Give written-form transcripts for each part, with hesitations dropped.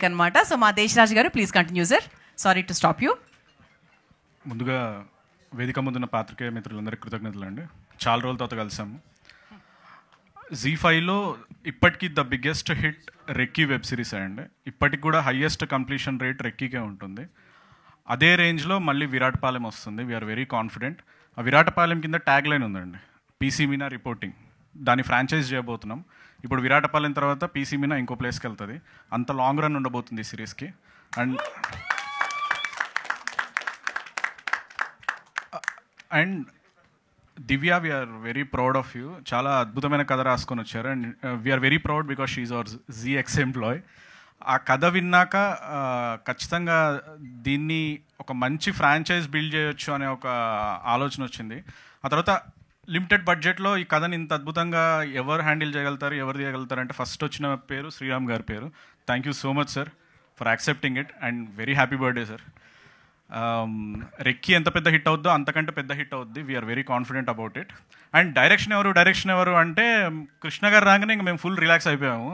అనమాట. సో మా దేశరాజ్ గారు please continue sir. Sorry to stop you. ముందుగా వేదిక ముందున్న పాత్రికేయ మిత్రులందరికీ కృతజ్ఞతలు అండి. చాలా రోజుల తర్వాత కలిసాము. జీ5లో ఇప్పటికీ the biggest hit Recce web series అండి. ఇప్పటికి కూడా హయ్యెస్ట్ కంప్లీషన్ రేట్ రెక్కీకే ఉంటుంది. అదే రేంజ్లో మళ్ళీ విరాటపాలెం వస్తుంది. We are very confident. ఆ విరాటపాలెం కింద ట్యాగ్ లైన్ ఉందండి, పీసీ మీనా రిపోర్టింగ్. దాన్ని ఫ్రాంచైజ్ చేయబోతున్నాం. ఇప్పుడు విరాటపాలెం తర్వాత పీసీ మీనా ఇంకో ప్లేస్కి వెళ్తుంది. అంత లాంగ్ రన్ ఉండబోతుంది ఈ సిరీస్కి. And Divya, we are very proud of you. చాలా అద్భుతమైన కథ రాసుకొని వచ్చారు. And we are very proud because she's our Zee ex employee. ఆ కథ విన్నాక ఖచ్చితంగా దీన్ని ఒక మంచి ఫ్రాంచైజ్ బిల్డ్ చేయొచ్చు అనే ఒక ఆలోచన వచ్చింది. ఆ తర్వాత లిమిటెడ్ బడ్జెట్లో ఈ కథని ఇంత అద్భుతంగా ఎవరు హ్యాండిల్ చేయగలుగుతారు, ఎవరు చేయగలుగుతారు అంటే ఫస్ట్ వచ్చిన పేరు శ్రీరామ్ గారి పేరు. Thank you so much sir for accepting it and very happy birthday sir. Recce ఎంత పెద్ద హిట్ అవుద్దో అంతకంటే పెద్ద హిట్ అవుద్ది. We are very confident about it. And direction ఎవరు అంటే కృష్ణ గారు రాగానే ఇంక మేము ఫుల్ రిలాక్స్ అయిపోయాము.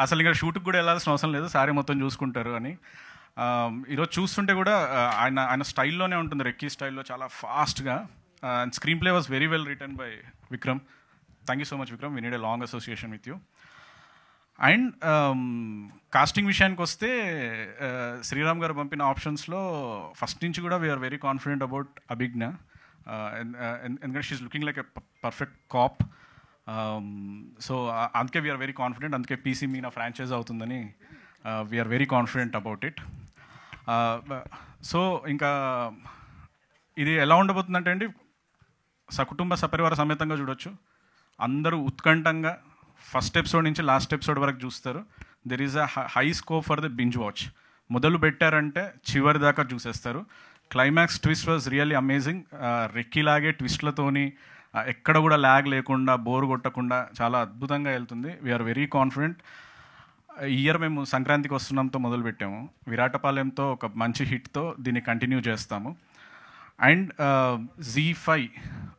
అసలు ఇంకా షూట్కి కూడా వెళ్ళాల్సిన అవసరం లేదు, సారీ మొత్తం చూసుకుంటారు అని. ఈరోజు చూస్తుంటే కూడా ఆయన స్టైల్లోనే ఉంటుంది, రెక్కీ స్టైల్లో చాలా ఫాస్ట్గా. And screen play was very well written by Vikram. Thank you so much Vikram, we need a long association with you. And casting విషయానికి వస్తే శ్రీరామ్ గారు పంపిన ఆప్షన్స్లో ఫస్ట్ నుంచి కూడా we are very confident about Abhigna. ఎందుకంటే she is looking like a perfect cop. So అందుకే we are very confident. అందుకే పీసీ మీనా ఫ్రాంచైజ్ అవుతుందని we are very confident about it. So ఇంకా ఇది ఎలా ఉండబోతుందంటే అండి, సకుటుంబ సపరివార సమేతంగా చూడొచ్చు. అందరూ ఉత్కంఠంగా ఫస్ట్ ఎపిసోడ్ నుంచి లాస్ట్ ఎపిసోడ్ వరకు చూస్తారు. There is a high scope for the binge watch. మొదలు పెట్టారంటే చివరి దాకా చూసేస్తారు. Climax twist was really amazing. రెక్కీలాగే ట్విస్ట్లతోని ఎక్కడ కూడా ల్యాగ్ లేకుండా, బోర్ కొట్టకుండా చాలా అద్భుతంగా వెళ్తుంది. We are very confident. ఈ ఇయర్ మేము సంక్రాంతికి వస్తున్నాంతో మొదలుపెట్టాము. విరాటపాలెంతో ఒక మంచి హిట్తో దీన్ని కంటిన్యూ చేస్తాము. అండ్ జీ5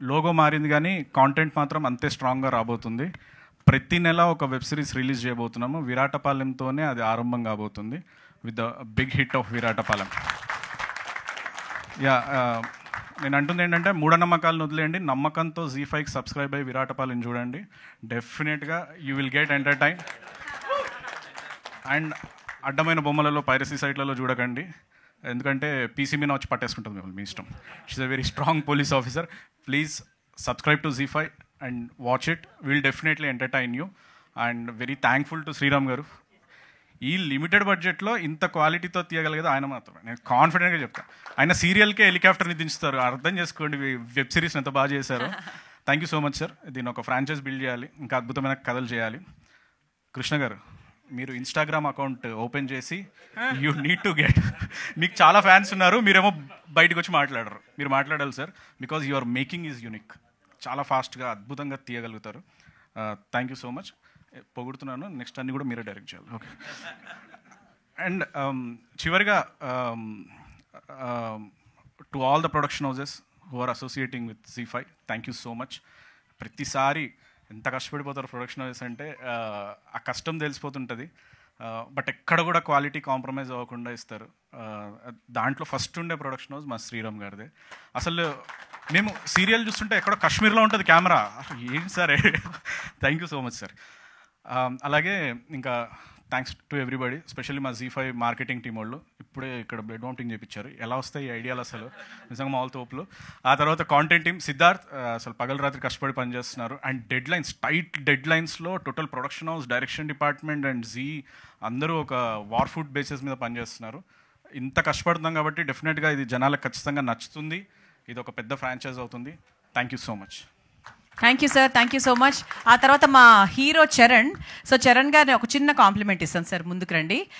లోగో మారింది కానీ కాంటెంట్ మాత్రం అంతే స్ట్రాంగ్గా రాబోతుంది. ప్రతి నెల ఒక వెబ్ సిరీస్ రిలీజ్ చేయబోతున్నాము. విరాటపాలెంతోనే అది ఆరంభం కాబోతుంది with the big hit of Viraatapalem. Yeah, నేను అంటుంది ఏంటంటే మూఢనమ్మకాలను వదిలేయండి, నమ్మకంతో జీ5కి సబ్స్క్రైబ్ అయ్యి విరాటపాలెం చూడండి. డెఫినెట్గా you will get entertain. And అడ్డమైన బొమ్మలలో పైరసీ సైట్లలో చూడకండి, ఎందుకంటే పీసీ మీనా వచ్చి పట్టేసుకుంటుంది మిమ్మల్ని, మీ ఇష్టం. She's a very strong police officer. Please subscribe to ZEE5 and watch it. Will definitely entertain you. And very thankful to Sriram garu. ఈ లిమిటెడ్ బడ్జెట్లో ఇంత క్వాలిటీతో తీయగలిగేది ఆయన మాత్రమే, నేను కాన్ఫిడెంట్గా చెప్తాను. ఆయన సీరియల్కే హెలికాప్టర్ని దించుతారు. అర్థం చేసుకోండి వెబ్ సిరీస్ని ఎంత బాగా చేశారు. Thank you so much sir. దీన్ని ఒక ఫ్రాంచైజ్ బిల్డ్ చేయాలి, ఇంకా అద్భుతమైన కథలు చేయాలి. కృష్ణ గారు, మీరు ఇన్స్టాగ్రామ్ అకౌంట్ ఓపెన్ చేసి యూ నీడ్ టు గెట్, మీకు చాలా ఫ్యాన్స్ ఉన్నారు, మీరేమో బయటకు వచ్చి మాట్లాడరు. మీరు మాట్లాడాలి sir, because your making is unique. చాలా ఫాస్ట్గా అద్భుతంగా తీయగలుగుతారు. Thank you so much. పొగుడుతున్నాను, నెక్స్ట్ అన్ని కూడా మీరే డైరెక్ట్ చేయాలి. ఓకే. అండ్ చివరిగా to all the production houses who are associating with ZEE5, thank you so much. ప్రతిసారి ఎంత కష్టపడిపోతారు ప్రొడక్షన్ హౌసెస్ అంటే ఆ కష్టం తెలిసిపోతుంటుంది. బట్ ఎక్కడ కూడా క్వాలిటీ కాంప్రమైజ్ అవ్వకుండా ఇస్తారు. దాంట్లో ఫస్ట్ ఉండే ప్రొడక్షన్ హౌస్ మా శ్రీరామ్ గారిదే. అసలు మేము సీరియల్ చూస్తుంటే ఎక్కడో కాశ్మీర్లో ఉంటుంది కెమెరా. ఏంటి sir. Thank you so much sir. అలాగే ఇంకా థ్యాంక్స్ టు ఎవ్రీబడి, స్పెషల్లీ మా జీ5 మార్కెటింగ్ టీం వాళ్ళు. ఇప్పుడే ఇక్కడ బ్లడ్ వామిటింగ్ చేయించారు. ఎలా వస్తాయి ఈ ఐడియాలు అసలు, నిజంగా మామూలు తోపులు. ఆ తర్వాత కాంటెంట్ టీం సిద్ధార్థ్ అసలు పగలు రాత్రి కష్టపడి పనిచేస్తున్నారు. అండ్ డెడ్ లైన్స్, టైట్ డెడ్ లైన్స్లో total production house, direction department and Zee అందరూ ఒక వార్ ఫుడ్ బేసిస్ మీద పనిచేస్తున్నారు. ఇంత కష్టపడుతున్నాం కాబట్టి డెఫినెట్గా ఇది జనాలకు ఖచ్చితంగా నచ్చుతుంది. ఇది ఒక పెద్ద ఫ్రాంచైజ్ అవుతుంది. Thank you so much. Thank you sir, thank you so much. ఆ తర్వాత మా హీరో చరణ్. సో చరణ్ గారిని ఒక చిన్న కాంప్లిమెంట్ ఇస్తాను సార్, ముందుకు రండి.